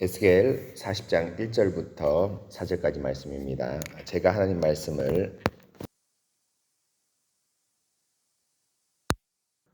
에스겔 40장 1절부터 4절까지 말씀입니다. 제가 하나님 말씀을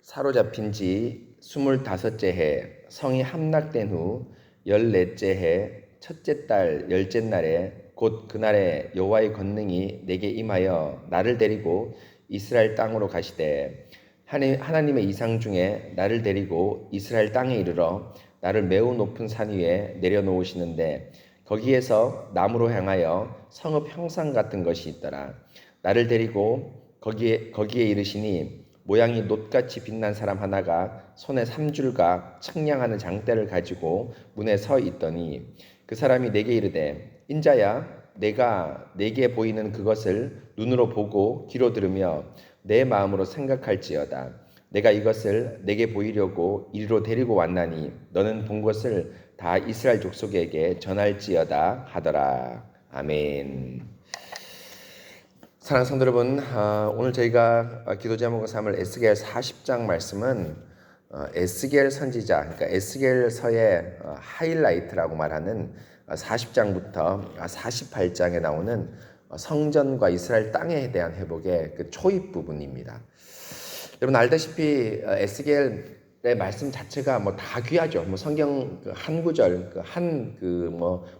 사로잡힌 지 25째 해 성이 함락된 후 14째 해 첫째 달 10째 날에 곧 그날에 여호와의 권능이 내게 임하여 나를 데리고 이스라엘 땅으로 가시되 하나님의 이상 중에 나를 데리고 이스라엘 땅에 이르러 나를 매우 높은 산 위에 내려놓으시는데 거기에서 나무로 향하여 성읍 형상 같은 것이 있더라. 나를 데리고 거기에 이르시니 모양이 놋같이 빛난 사람 하나가 손에 삼줄과 측량하는 장대를 가지고 문에 서 있더니 그 사람이 내게 이르되 인자야 내가 내게 보이는 그것을 눈으로 보고 귀로 들으며 내 마음으로 생각할지어다. 내가 이것을 내게 보이려고 이리로 데리고 왔나니 너는 본 것을 다 이스라엘 족속에게 전할지어다 하더라. 아멘. 사랑하는 성도 여러분, 오늘 저희가 기도 제목으로 삼을 에스겔 40장 말씀은 에스겔 선지자, 그러니까 에스겔서의 하이라이트라고 말하는 40장부터 48장에 나오는 성전과 이스라엘 땅에 대한 회복의 그 초입 부분입니다. 여러분 알다시피 에스겔의 말씀 자체가 뭐 다 귀하죠. 뭐 성경 한 구절,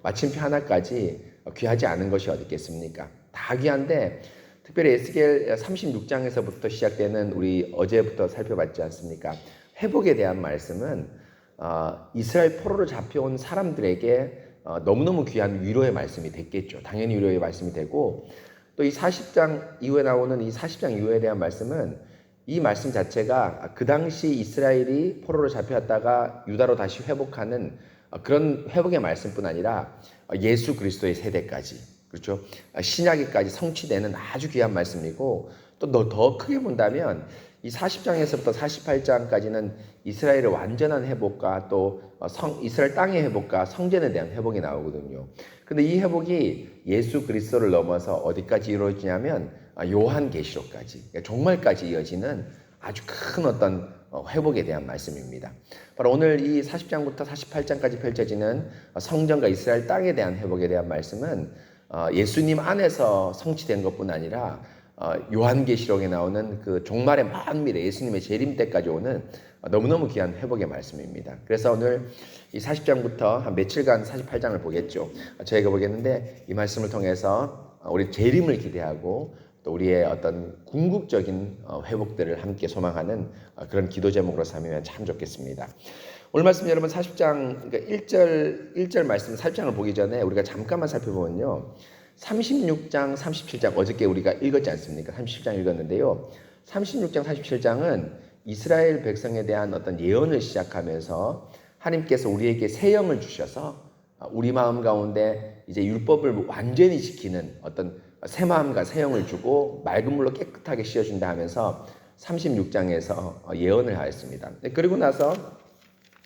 마침표 하나까지 귀하지 않은 것이 어디 있겠습니까? 다 귀한데 특별히 에스겔 36장에서부터 시작되는 우리 어제부터 살펴봤지 않습니까? 회복에 대한 말씀은 이스라엘 포로로 잡혀온 사람들에게 너무너무 귀한 위로의 말씀이 됐겠죠. 당연히 위로의 말씀이 되고 또 이 40장 이후에 나오는 이 40장 이후에 대한 말씀은 이 말씀 자체가 그 당시 이스라엘이 포로로 잡혀왔다가 유다로 다시 회복하는 그런 회복의 말씀뿐 아니라 예수 그리스도의 세대까지, 그렇죠? 신약에까지 성취되는 아주 귀한 말씀이고 또 더 크게 본다면 이 40장에서부터 48장까지는 이스라엘의 완전한 회복과 또 이스라엘 땅의 회복과 성전에 대한 회복이 나오거든요. 근데 이 회복이 예수 그리스도를 넘어서 어디까지 이루어지냐면 요한계시록까지, 그러니까 종말까지 이어지는 아주 큰 어떤 회복에 대한 말씀입니다. 바로 오늘 이 40장부터 48장까지 펼쳐지는 성전과 이스라엘 땅에 대한 회복에 대한 말씀은 예수님 안에서 성취된 것뿐 아니라 요한계시록에 나오는 그 종말의 먼 미래 예수님의 재림 때까지 오는 너무너무 귀한 회복의 말씀입니다. 그래서 오늘 이 40장부터 한 며칠간 48장을 보겠죠. 저희가 보겠는데 이 말씀을 통해서 우리 재림을 기대하고 또 우리의 어떤 궁극적인 회복들을 함께 소망하는 그런 기도 제목으로 삼으면 참 좋겠습니다. 오늘 말씀 여러분 40장 그러니까 1절 말씀 40장을 보기 전에 우리가 잠깐만 살펴보면요. 36장, 37장 어저께 우리가 읽었지 않습니까? 37장 읽었는데요. 36장, 37장은 이스라엘 백성에 대한 어떤 예언을 시작하면서 하나님께서 우리에게 새 영을 주셔서 우리 마음 가운데 이제 율법을 완전히 지키는 어떤 새 마음과 새 영을 주고 맑은 물로 깨끗하게 씻어준다 하면서 36장에서 예언을 하였습니다. 그리고 나서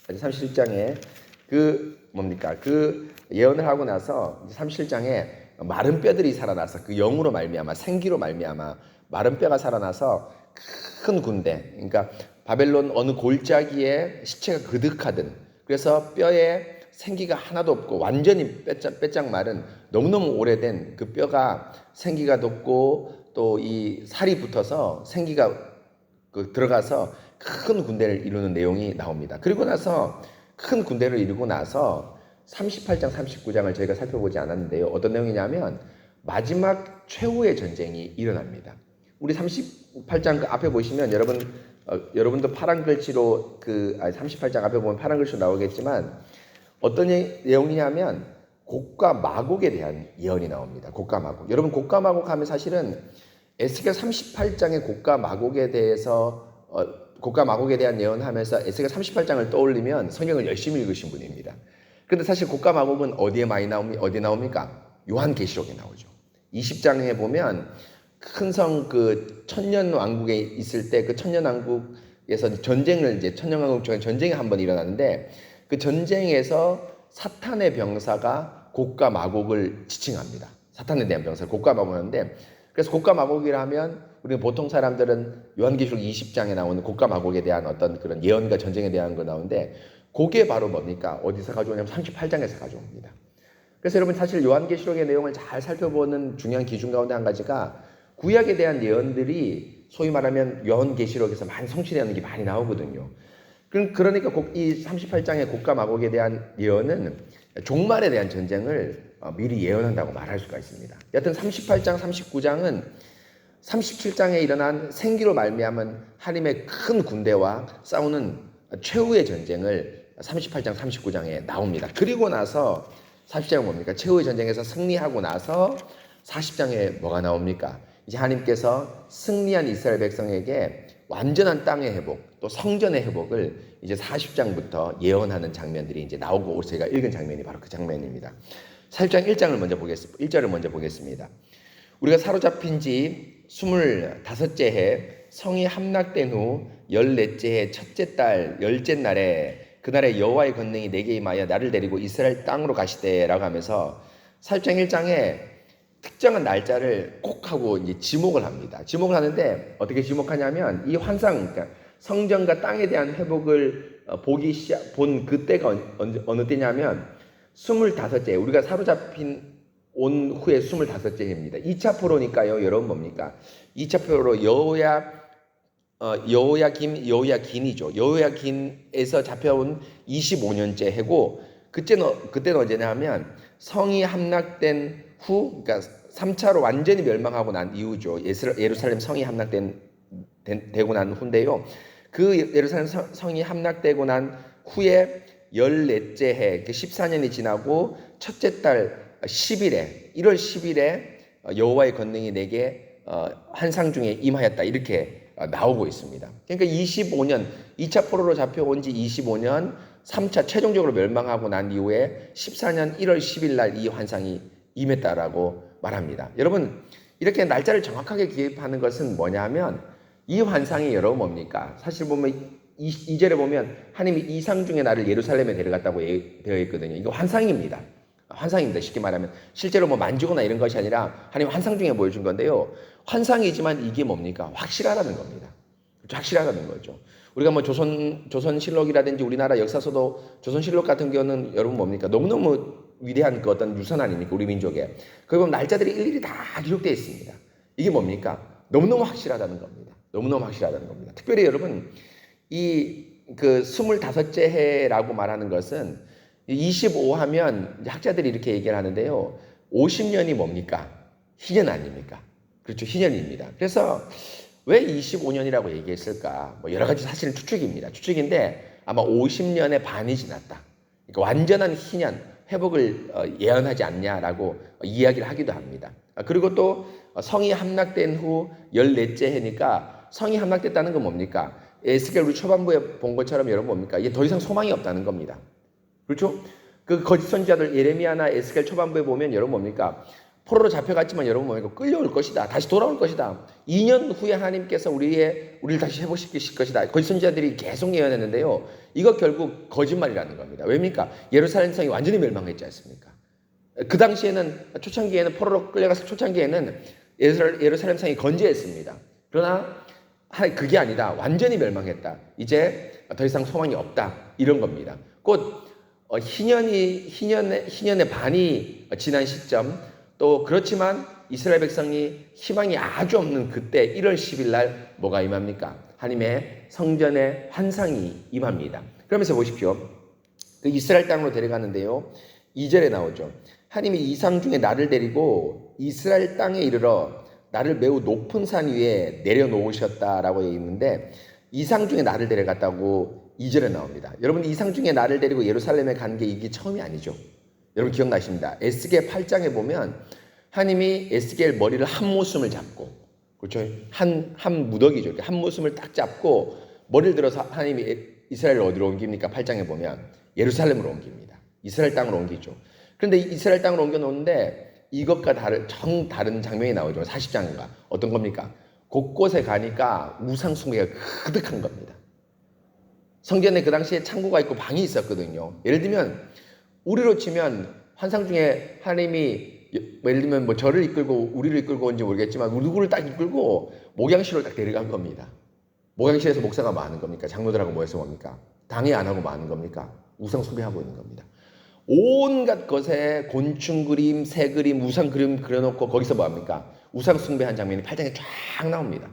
37장에 그 예언을 하고 나서 37장에 마른 뼈들이 살아나서 그 영으로 말미암아 생기로 말미암아 마른 뼈가 살아나서 큰 군대, 그러니까 바벨론 어느 골짜기에 시체가 그득하든 그래서 뼈에 생기가 하나도 없고 완전히 빼짝 마른 너무너무 오래된 그 뼈가 생기가 돋고 또 이 살이 붙어서 생기가 들어가서 큰 군대를 이루는 내용이 나옵니다. 그리고 나서 큰 군대를 이루고 나서 38장, 39장을 저희가 살펴보지 않았는데요. 어떤 내용이냐면 마지막 최후의 전쟁이 일어납니다. 우리 38장 그 앞에 보시면 여러분도 파란 글씨로 38장 앞에 보면 파란 글씨로 나오겠지만 어떤 내용이냐면 곡과 마곡에 대한 예언이 나옵니다. 곡과 마곡. 여러분 곡과 마곡 하면 사실은 에스겔 38장의 곡과 마곡에 대한 예언하면서 에스겔 38장을 떠올리면 성경을 열심히 읽으신 분입니다. 그런데 사실 곡과 마곡은 어디에 어디 나옵니까? 요한계시록에 나오죠. 20장에 보면 큰 성 그 천년 왕국에 있을 때 그 천년 왕국에서 천년 왕국 중에 전쟁이 한번 일어나는데 그 전쟁에서 사탄의 병사가 곡과 마곡을 지칭합니다. 사탄에 대한 병사를 곡과 마곡을 하는데 그래서 곡과 마곡이라 하면 우리는 보통 사람들은 요한계시록 20장에 나오는 곡과 마곡에 대한 어떤 그런 예언과 전쟁에 대한 거 나오는데 그게 바로 뭡니까? 어디서 가져오냐면 38장에서 가져옵니다. 그래서 여러분 사실 요한계시록의 내용을 잘 살펴보는 중요한 기준 가운데 한 가지가 구약에 대한 예언들이 소위 말하면 요한계시록에서 많이 성취되는 게 많이 나오거든요. 그러니까 이 38장의 곡과 마곡에 대한 예언은 종말에 대한 전쟁을 미리 예언한다고 말할 수가 있습니다. 여하튼 38장, 39장은 37장에 일어난 생기로 말미암은 하나님의 큰 군대와 싸우는 최후의 전쟁을 38장, 39장에 나옵니다. 그리고 나서 40장은 뭡니까? 최후의 전쟁에서 승리하고 나서 40장에 뭐가 나옵니까? 이제 하나님께서 승리한 이스라엘 백성에게 완전한 땅의 회복, 또 성전의 회복을 이제 40장부터 예언하는 장면들이 이제 나오고 제가 읽은 장면이 바로 그 장면입니다. 40장 1장을 먼저 보겠습니다. 1절을 먼저 보겠습니다. 우리가 사로잡힌 지 25째 해 성이 함락된 후 14째 해 첫째 달 10째 날에 그날에 여호와의 권능이 내게 임하여 나를 데리고 이스라엘 땅으로 가시되라고 하면서 40장 1장에 특정한 날짜를 꼭 하고 이제 지목을 합니다. 지목을 하는데 어떻게 지목하냐면 이 환상, 그러니까 성전과 땅에 대한 회복을 본 그때가 어느 때냐면 25째, 우리가 사로잡힌 온 후에 25째 해입니다. 2차 포로니까요. 여러분 뭡니까? 2차 포로 여호야긴이죠. 여호야긴에서 잡혀온 25년째 해고 그때는 언제냐면 성이 함락된 후, 그러니까 3차로 완전히 멸망하고 난 이후죠. 예루살렘 성이 함락되고 난 후인데요. 그 예루살렘 성이 함락되고 난 후에 14째 해, 14년이 지나고 첫째 달 10일에 1월 10일에 여호와의 권능이 내게 환상 중에 임하였다. 이렇게 나오고 있습니다. 그러니까 25년 2차 포로로 잡혀온 지 25년 3차 최종적으로 멸망하고 난 이후에 14년 1월 10일 날 이 환상이 임했다라고 말합니다. 여러분 이렇게 날짜를 정확하게 기입하는 것은 뭐냐면 이 환상이 여러분 뭡니까? 사실 보면 2절에 보면 하나님이 이상 중에 나를 예루살렘에 데려갔다고 되어 있거든요. 이거 환상입니다. 환상입니다. 쉽게 말하면 실제로 뭐 만지거나 이런 것이 아니라 하나님 환상 중에 보여준 건데요. 환상이지만 이게 뭡니까? 확실하다는 겁니다. 확실하다는 거죠. 우리가 뭐 조선실록이라든지 우리나라 역사서도 조선실록 같은 경우는 여러분 뭡니까? 너무너무 위대한 그 어떤 유산 아닙니까? 우리 민족에. 거기 보면 날짜들이 일일이 다 기록되어 있습니다. 이게 뭡니까? 너무너무 확실하다는 겁니다. 너무너무 확실하다는 겁니다. 특별히 여러분 그 25째 해라고 말하는 것은 25 하면 학자들이 이렇게 얘기를 하는데요. 50년이 뭡니까? 희년 아닙니까? 그렇죠. 희년입니다. 그래서 왜 25년이라고 얘기했을까? 뭐 여러 가지 사실은 추측입니다. 추측인데 아마 50년의 반이 지났다. 그러니까 완전한 희년, 회복을 예언하지 않냐라고 이야기를 하기도 합니다. 그리고 또 성이 함락된 후 14째 해니까 성이 함락됐다는 건 뭡니까? 에스겔 우리 초반부에 본 것처럼 여러분 뭡니까? 이게 더 이상 소망이 없다는 겁니다. 그렇죠? 그 거짓 선지자들 예레미야나 에스겔 초반부에 보면 여러분 뭡니까? 포로로 잡혀갔지만 여러분 뭡니까? 끌려올 것이다. 다시 돌아올 것이다. 2년 후에 하나님께서 우리를 다시 회복시키실 것이다. 거짓 선지자들이 계속 예언했는데요. 이거 결국 거짓말이라는 겁니다. 왜입니까? 예루살렘 성이 완전히 멸망했지 않습니까? 그 당시에는 초창기에는 포로로 끌려가서 초창기에는 예루살렘 성이 건재했습니다. 그러나 그게 아니다. 완전히 멸망했다. 이제 더 이상 소망이 없다. 이런 겁니다. 곧 희년의 반이 지난 시점, 또 그렇지만 이스라엘 백성이 희망이 아주 없는 그때 1월 10일 날 뭐가 임합니까? 하나님의 성전의 환상이 임합니다. 그러면서 보십시오. 그 이스라엘 땅으로 데려가는데요. 2절에 나오죠. 하나님이 이상 중에 나를 데리고 이스라엘 땅에 이르러 나를 매우 높은 산 위에 내려놓으셨다라고 있는데 이상 중에 나를 데려갔다고 2절에 나옵니다. 여러분 이상 중에 나를 데리고 예루살렘에 간 게 이게 처음이 아니죠. 여러분 기억나십니다. 에스겔 8장에 보면 하나님이 에스겔 머리를 한 모습을 잡고, 그렇죠? 한 무더기죠. 한 모습을 딱 잡고 머리를 들어서 하나님이 이스라엘을 어디로 옮깁니까? 8장에 보면 예루살렘으로 옮깁니다. 이스라엘 땅으로 옮기죠. 그런데 이스라엘 땅으로 옮겨 놓는데 이것과 다른 장면이 나오죠. 40장인가. 어떤 겁니까? 곳곳에 가니까 우상 숭배가 그득한 겁니다. 성전에 그 당시에 창고가 있고 방이 있었거든요. 예를 들면 우리로 치면 환상 중에 하나님이 예를 들면 뭐 저를 이끌고 우리를 이끌고 온지 모르겠지만 누구를 딱 이끌고 목양실로 딱 데려간 겁니다. 목양실에서 목사가 뭐 하는 겁니까? 장로들하고 모여서 뭡니까? 당회 안 하고 뭐 하는 겁니까? 우상 숭배하고 있는 겁니다. 온갖 것에 곤충 그림, 새 그림, 우상 그림 그려놓고 거기서 뭐 합니까? 우상 숭배한 장면이 8장에 쫙 나옵니다.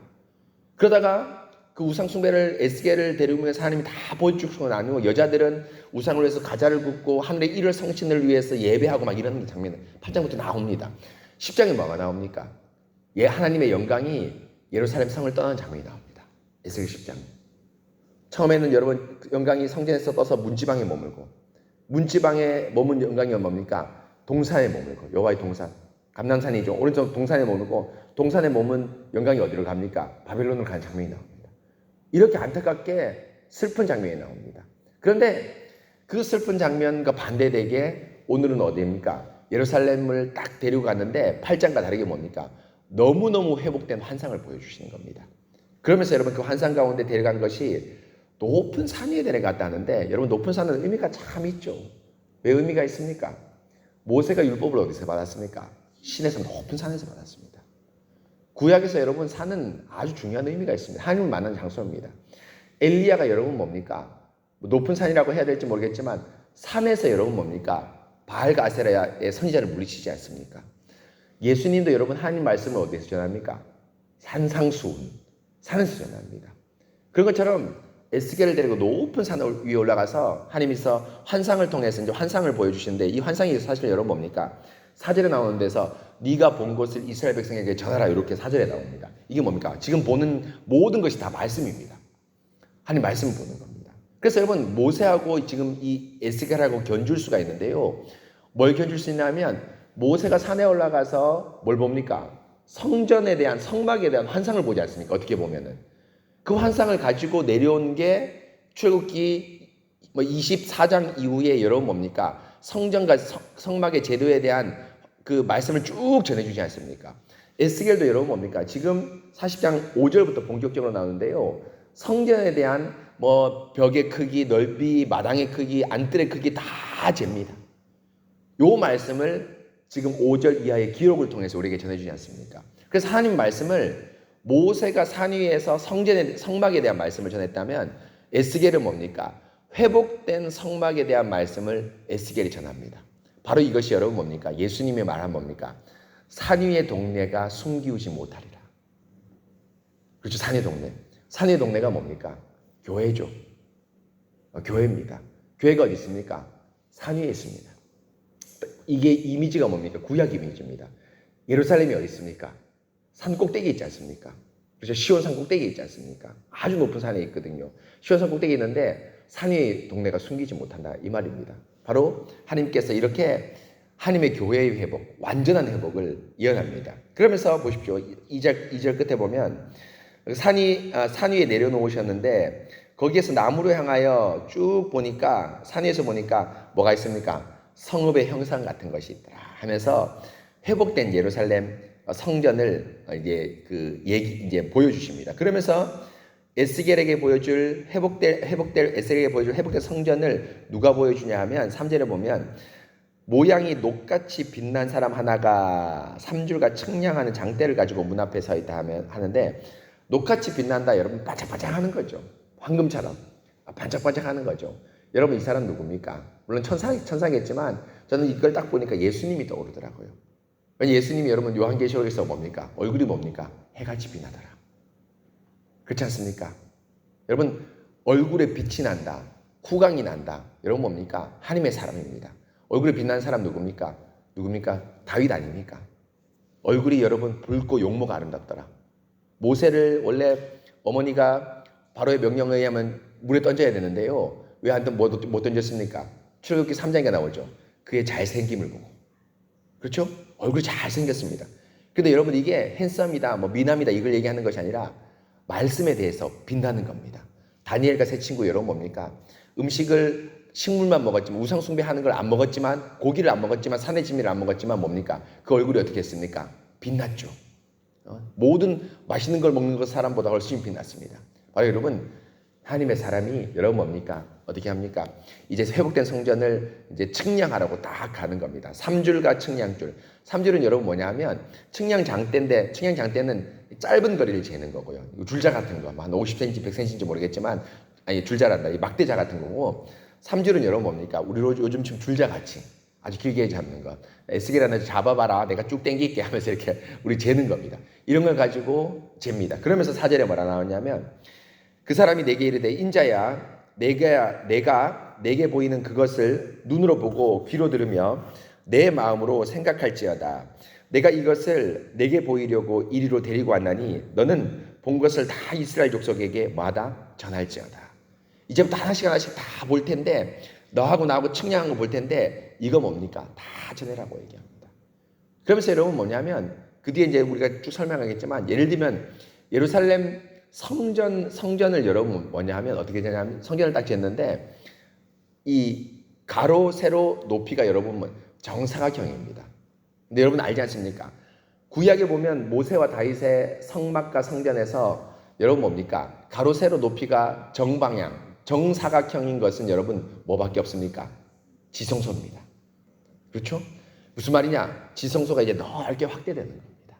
그러다가 그 우상 숭배를 에스겔을 데리면서 하나님이 다 보여주시고 나누고 여자들은 우상을 위해서 가자를 굽고 하늘의 일월 성신을 위해서 예배하고 막 이런 장면 8장부터 나옵니다. 10장에 뭐가 나옵니까? 하나님의 영광이 예루살렘 성을 떠나는 장면이 나옵니다. 에스겔 10장. 처음에는 여러분 영광이 성전에서 떠서 문지방에 머물고 문지방에 머문 영광이 뭡니까? 동산에 머물고 여호와의 동산. 감람산이죠. 오른쪽 동산에 머물고 동산에 머문 영광이 어디로 갑니까? 바벨론으로 가는 장면이 나옵니다. 이렇게 안타깝게 슬픈 장면이 나옵니다. 그런데 그 슬픈 장면과 반대되게 오늘은 어디입니까? 예루살렘을 딱 데리고 갔는데 8장과 다르게 뭡니까? 너무너무 회복된 환상을 보여주시는 겁니다. 그러면서 여러분 그 환상 가운데 데려간 것이 높은 산 위에 데려갔다는데 여러분 높은 산은 의미가 참 있죠. 왜 의미가 있습니까? 모세가 율법을 어디서 받았습니까? 신에서 높은 산에서 받았습니다. 구약에서 여러분 산은 아주 중요한 의미가 있습니다. 하나님을 만나는 장소입니다. 엘리야가 여러분 뭡니까? 높은 산이라고 해야 될지 모르겠지만 산에서 여러분 뭡니까? 바알과 아세라의 선지자를 물리치지 않습니까? 예수님도 여러분 하나님 말씀을 어디에서 전합니까? 산상수훈, 산에서 전합니다. 그런 것처럼 에스겔을 데리고 높은 산 위에 올라가서 하나님께서 환상을 통해서 이제 환상을 보여주시는데 이 환상이 사실 여러분 뭡니까? 4절에 나오는 데서 네가 본 것을 이스라엘 백성에게 전하라 이렇게 4절에 나옵니다. 이게 뭡니까? 지금 보는 모든 것이 다 말씀입니다. 하나님 말씀을 보는 겁니다. 그래서 여러분 모세하고 지금 이 에스겔하고 견줄 수가 있는데요. 뭘 견줄 수 있냐면 모세가 산에 올라가서 뭘 봅니까? 성전에 대한 성막에 대한 환상을 보지 않습니까? 어떻게 보면은 그 환상을 가지고 내려온 게 출애굽기 24장 이후에 여러분 뭡니까? 성전과 성막의 제도에 대한 그 말씀을 쭉 전해주지 않습니까? 에스겔도 여러분 뭡니까? 지금 40장 5절부터 본격적으로 나오는데요. 성전에 대한 뭐 벽의 크기, 넓이, 마당의 크기, 안뜰의 크기 다 잽니다. 요 말씀을 지금 5절 이하의 기록을 통해서 우리에게 전해주지 않습니까? 그래서 하나님 말씀을 모세가 산 위에서 성막에 대한 말씀을 전했다면 에스겔은 뭡니까? 회복된 성막에 대한 말씀을 에스겔이 전합니다. 바로 이것이 여러분 뭡니까? 예수님의 말한 뭡니까? 산 위의 동네가 숨기우지 못하리라. 그렇죠. 산의 동네. 산의 동네가 뭡니까? 교회죠. 교회입니다. 교회가 어디 있습니까? 산 위에 있습니다. 이게 이미지가 뭡니까? 구약 이미지입니다. 예루살렘이 어디 있습니까? 산 꼭대기에 있지 않습니까? 그렇죠. 시온 산 꼭대기에 있지 않습니까? 아주 높은 산에 있거든요. 시온 산 꼭대기에 있는데 산 위의 동네가 숨기지 못한다 이 말입니다. 바로 하나님께서 이렇게 하나님의 교회의 회복, 완전한 회복을 예언합니다. 그러면서 보십시오. 2절 끝에 보면 산 위에 내려놓으셨는데 거기에서 나무로 향하여 쭉 보니까 산 위에서 보니까 뭐가 있습니까? 성읍의 형상 같은 것이 있더라 하면서 회복된 예루살렘 성전을 이제 보여주십니다. 그러면서 에스겔에게 보여줄 에스겔에게 보여줄 회복된 성전을 누가 보여주냐 하면 3절에 보면 모양이 녹같이 빛난 사람 하나가 3줄과 측량하는 장대를 가지고 문 앞에 서 있다 하는데 녹같이 빛난다 여러분 반짝반짝하는 거죠. 황금처럼 반짝반짝하는 거죠. 여러분 이 사람 누굽니까? 물론 천사겠지만 저는 이걸 딱 보니까 예수님이 떠오르더라고요. 예수님이 여러분 요한계시록에서 뭡니까? 얼굴이 뭡니까? 해같이 빛나더라. 그렇지 않습니까? 여러분 얼굴에 빛이 난다. 후광이 난다. 여러분 뭡니까? 하나님의 사람입니다. 얼굴에 빛나는 사람 누굽니까? 다윗 아닙니까? 얼굴이 여러분 붉고 용모가 아름답더라. 모세를 원래 어머니가 바로의 명령에 의하면 물에 던져야 되는데요. 왜 못 던졌습니까? 출애굽기 3장에 나오죠. 그의 잘생김을 보고. 그렇죠? 얼굴이 잘생겼습니다. 근데 여러분 이게 핸섬이다, 미남이다 이걸 얘기하는 것이 아니라 말씀에 대해서 빛나는 겁니다. 다니엘과 세 친구 여러분 뭡니까? 식물만 먹었지만 우상 숭배하는 걸 안 먹었지만 고기를 안 먹었지만 산의 진미를 안 먹었지만 뭡니까? 그 얼굴이 어떻게 했습니까? 빛났죠. 모든 맛있는 걸 먹는 것 사람보다 훨씬 빛났습니다. 바로 여러분 하나님의 사람이 여러분 뭡니까? 어떻게 합니까? 이제 회복된 성전을 이제 측량하라고 딱 가는 겁니다. 3줄과 측량줄. 3줄은 여러분 뭐냐 하면 측량장대인데 측량장대는 짧은 거리를 재는 거고요. 줄자 같은 거, 한 50cm, 100cm인지 모르겠지만 아니 줄자란다. 이 막대자 같은 거고 3줄은 여러분 뭡니까? 우리 요즘 지금 줄자같이 아주 길게 잡는 것. 에스겔하나 잡아봐라. 내가 쭉 당길게 하면서 이렇게 우리 재는 겁니다. 이런 걸 가지고 잽니다. 그러면서 4절에 뭐라 나오냐면 그 사람이 내게 이르되 인자야 내가 내게 보이는 그것을 눈으로 보고 귀로 들으며 내 마음으로 생각할지어다. 내가 이것을 내게 보이려고 이리로 데리고 왔나니 너는 본 것을 다 이스라엘 족속에게 마다 전할지어다. 이제부터 하나씩 다 볼 텐데 너하고 나하고 청량한 거 볼 텐데 이거 뭡니까? 다 전해라고 얘기합니다. 그러면서 여러분 뭐냐면 그 뒤에 이제 우리가 쭉 설명하겠지만 예를 들면 예루살렘 성전을 여러분 뭐냐 하면 어떻게 되냐면 성전을 딱 짓는데 이 가로 세로 높이가 여러분 정사각형입니다. 근데 여러분 알지 않습니까? 구약에 보면 모세와 다윗의 성막과 성전에서 여러분 뭡니까? 가로 세로 높이가 정방향 정사각형인 것은 여러분 뭐밖에 없습니까? 지성소입니다. 그렇죠? 무슨 말이냐? 지성소가 이제 넓게 확대되는 겁니다.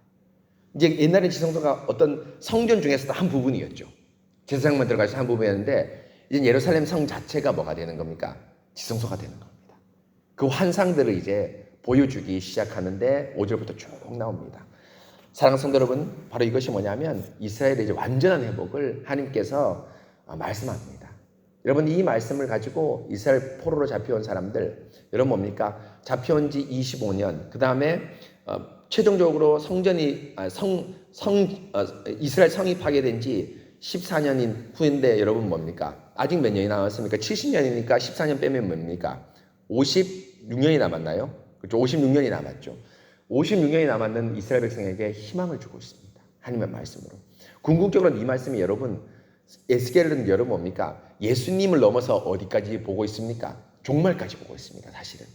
이제 옛날에 지성소가 어떤 성전 중에서도 한 부분이었죠. 제사장만 들어가서 한 부분이었는데 이제 예루살렘 성 자체가 뭐가 되는 겁니까? 지성소가 되는 겁니다. 그 환상들을 이제 보여주기 시작하는데 5절부터 쭉 나옵니다. 사랑하는 성도 여러분, 바로 이것이 뭐냐면 이스라엘의 이제 완전한 회복을 하나님께서 말씀합니다. 여러분 이 말씀을 가지고 이스라엘 포로로 잡혀온 사람들, 여러분 뭡니까? 잡혀온 지 25년, 그 다음에 최종적으로 이스라엘 성이 파괴된 지 14년인 후인데 여러분 뭡니까? 아직 몇 년이 남았습니까? 70년이니까 14년 빼면 뭡니까? 56년이 남았나요? 그렇죠. 56년이 남았죠. 56년이 남았는 이스라엘 백성에게 희망을 주고 있습니다. 하나님의 말씀으로. 궁극적으로는 이 말씀이 여러분 에스겔은 여러분 뭡니까? 예수님을 넘어서 어디까지 보고 있습니까? 종말까지 보고 있습니다. 사실은.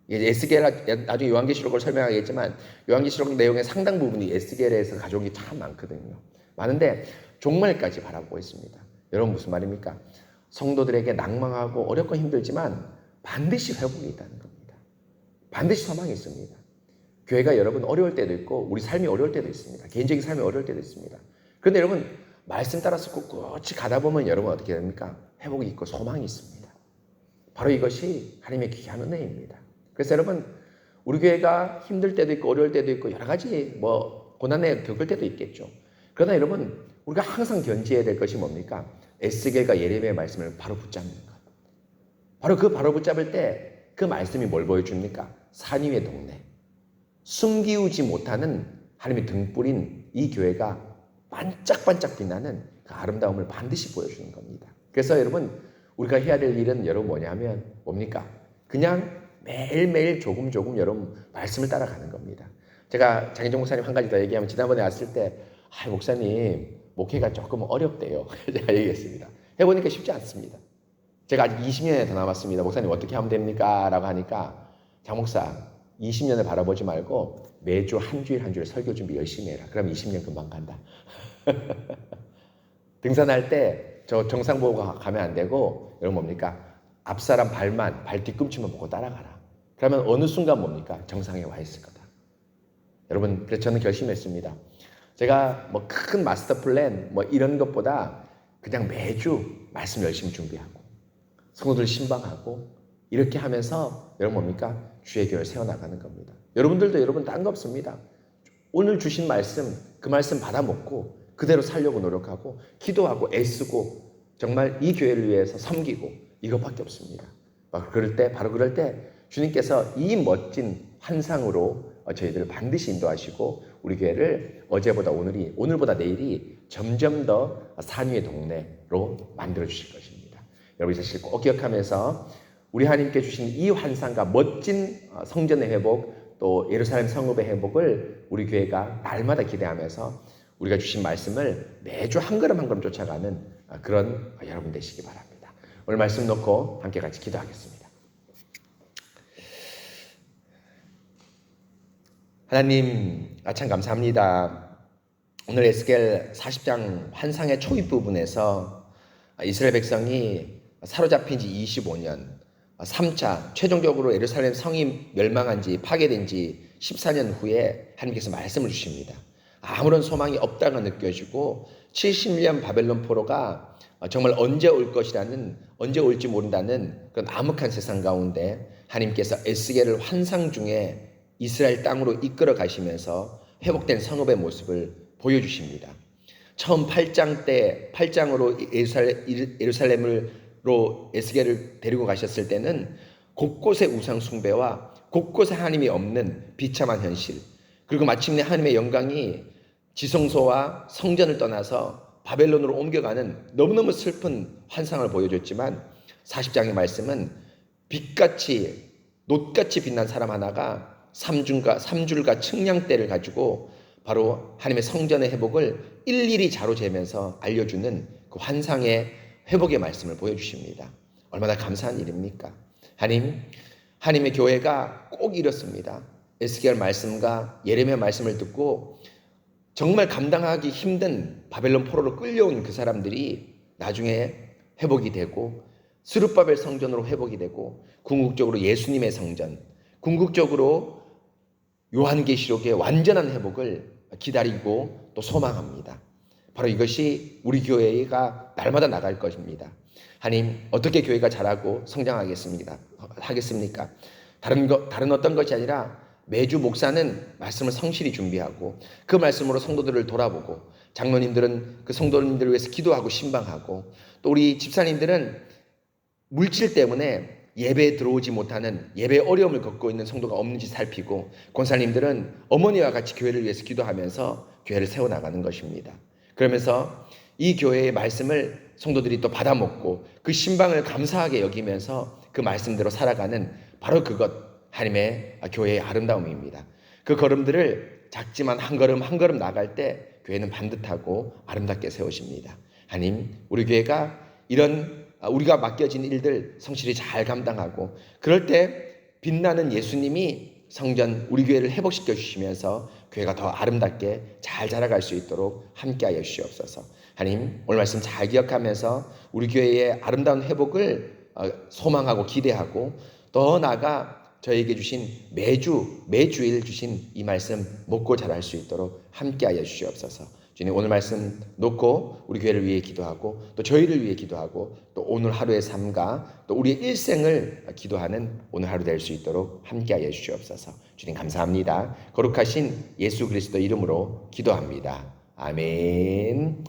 에스겔 나중에 요한계시록을 설명하겠지만 요한계시록 내용의 상당 부분이 에스겔에서 가져온 게 참 많거든요. 많은데 종말까지 바라보고 있습니다. 여러분 무슨 말입니까? 성도들에게 낭망하고 어렵고 힘들지만 반드시 회복이 있다는 겁니다. 반드시 소망이 있습니다. 교회가 여러분 어려울 때도 있고 우리 삶이 어려울 때도 있습니다. 개인적인 삶이 어려울 때도 있습니다. 그런데 여러분 말씀 따라서 꿋꿋이 가다 보면 여러분 어떻게 됩니까? 회복이 있고 소망이 있습니다. 바로 이것이 하나님의 귀한 은혜입니다. 그래서 여러분 우리 교회가 힘들 때도 있고 어려울 때도 있고 여러 가지 고난에 겪을 때도 있겠죠. 그러나 여러분 우리가 항상 견지해야 될 것이 뭡니까? 에스겔과 예레미야의 말씀을 바로 붙잡는 것. 바로 붙잡을 때 그 말씀이 뭘 보여줍니까? 산 위의 동네. 숨기우지 못하는 하나님의 등불인 이 교회가 반짝반짝 빛나는 그 아름다움을 반드시 보여주는 겁니다. 그래서 여러분 우리가 해야 될 일은 여러분 뭐냐면 뭡니까? 그냥 매일매일 조금 여러분 말씀을 따라가는 겁니다. 제가 장희정 목사님 한 가지 더 얘기하면 지난번에 왔을 때 목사님 목회가 조금 어렵대요. 제가 얘기했습니다. 해보니까 쉽지 않습니다. 제가 아직 20년이 더 남았습니다. 목사님 어떻게 하면 됩니까? 라고 하니까 장 목사 20년을 바라보지 말고 매주 한 주일 한 주일 설교 준비 열심히 해라. 그럼 20년 금방 간다. 등산할 때 저 정상 보고 가면 안 되고 여러분 뭡니까? 앞사람 발 뒤꿈치만 보고 따라가라. 그러면 어느 순간 뭡니까? 정상에 와 있을 거다. 여러분 그래서 저는 결심했습니다. 제가 큰 마스터 플랜 이런 것보다 그냥 매주 말씀 열심히 준비하고 성도들 신방하고 이렇게 하면서 여러분 뭡니까? 주의 교회를 세워나가는 겁니다. 여러분들도 여러분 딴 거 없습니다. 오늘 주신 말씀 그 말씀 받아먹고 그대로 살려고 노력하고 기도하고 애쓰고 정말 이 교회를 위해서 섬기고 이것밖에 없습니다. 바로 그럴 때 주님께서 이 멋진 환상으로 저희들을 반드시 인도하시고 우리 교회를 어제보다 오늘보다 내일이 점점 더 산 위의 동네로 만들어 주실 것입니다. 여러분 이 사실 꼭 기억하면서 우리 하나님께 주신 이 환상과 멋진 성전의 회복 또 예루살렘 성읍의 회복을 우리 교회가 날마다 기대하면서 우리가 주신 말씀을 매주 한 걸음 한 걸음 쫓아가는 그런 여러분 되시기 바랍니다. 오늘 말씀 놓고 함께 같이 기도하겠습니다. 하나님 참 감사합니다. 오늘 에스겔 40장 환상의 초입 부분에서 이스라엘 백성이 사로잡힌 지 25년 3차 최종적으로 예루살렘 성이 멸망한 지 파괴된 지 14년 후에 하나님께서 말씀을 주십니다. 아무런 소망이 없다가 느껴지고 70년 바벨론 포로가 정말 언제 올지 모른다는 그런 암흑한 세상 가운데 하나님께서 에스겔을 환상 중에 이스라엘 땅으로 이끌어 가시면서 회복된 성읍의 모습을 보여주십니다. 처음 8장으로 예루살렘으로 에스겔을 데리고 가셨을 때는 곳곳에 우상 숭배와 곳곳에 하나님이 없는 비참한 현실, 그리고 마침내 하나님의 영광이 지성소와 성전을 떠나서 바벨론으로 옮겨가는 너무너무 슬픈 환상을 보여줬지만 40장의 말씀은 빛같이 놋같이 빛난 사람 하나가 삼줄과 측량대를 가지고 바로 하나님의 성전의 회복을 일일이 자로 재면서 알려주는 그 환상의 회복의 말씀을 보여주십니다. 얼마나 감사한 일입니까? 하나님의 교회가 꼭 이렇습니다. 에스겔 말씀과 예레미야 말씀을 듣고 정말 감당하기 힘든 바벨론 포로로 끌려온 그 사람들이 나중에 회복이 되고 스룹바벨 성전으로 회복이 되고 궁극적으로 예수님의 성전, 궁극적으로 요한계시록의 완전한 회복을 기다리고 또 소망합니다. 바로 이것이 우리 교회가 날마다 나갈 것입니다. 하나님, 어떻게 교회가 자라고 성장하겠습니까? 다른 어떤 것이 아니라 매주 목사는 말씀을 성실히 준비하고 그 말씀으로 성도들을 돌아보고, 장로님들은 그 성도님들을 위해서 기도하고 신방하고, 또 우리 집사님들은 물질 때문에 예배에 들어오지 못하는, 예배의 어려움을 겪고 있는 성도가 없는지 살피고, 권사님들은 어머니와 같이 교회를 위해서 기도하면서 교회를 세워나가는 것입니다. 그러면서 이 교회의 말씀을 성도들이 또 받아먹고 그 신방을 감사하게 여기면서 그 말씀대로 살아가는, 바로 그것 하나님의 교회의 아름다움입니다. 그 걸음들을 작지만 한 걸음 한 걸음 나갈 때 교회는 반듯하고 아름답게 세우십니다. 하나님, 우리 교회가 이런 우리가 맡겨진 일들 성실히 잘 감당하고, 그럴 때 빛나는 예수님이 성전 우리 교회를 회복시켜 주시면서 교회가 더 아름답게 잘 자라갈 수 있도록 함께하여 주시옵소서. 하나님, 오늘 말씀 잘 기억하면서 우리 교회의 아름다운 회복을 소망하고 기대하고, 더 나아가 저에게 주신 매주일 주신 이 말씀 먹고 자랄 수 있도록 함께하여 주시옵소서. 주님, 오늘 말씀 놓고 우리 교회를 위해 기도하고, 또 저희를 위해 기도하고, 또 오늘 하루의 삶과 또 우리의 일생을 기도하는 오늘 하루 될 수 있도록 함께하여 주시옵소서. 주님, 감사합니다. 거룩하신 예수 그리스도 이름으로 기도합니다. 아멘.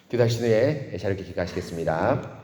기도하신 후에 자유롭게 기도하시겠습니다.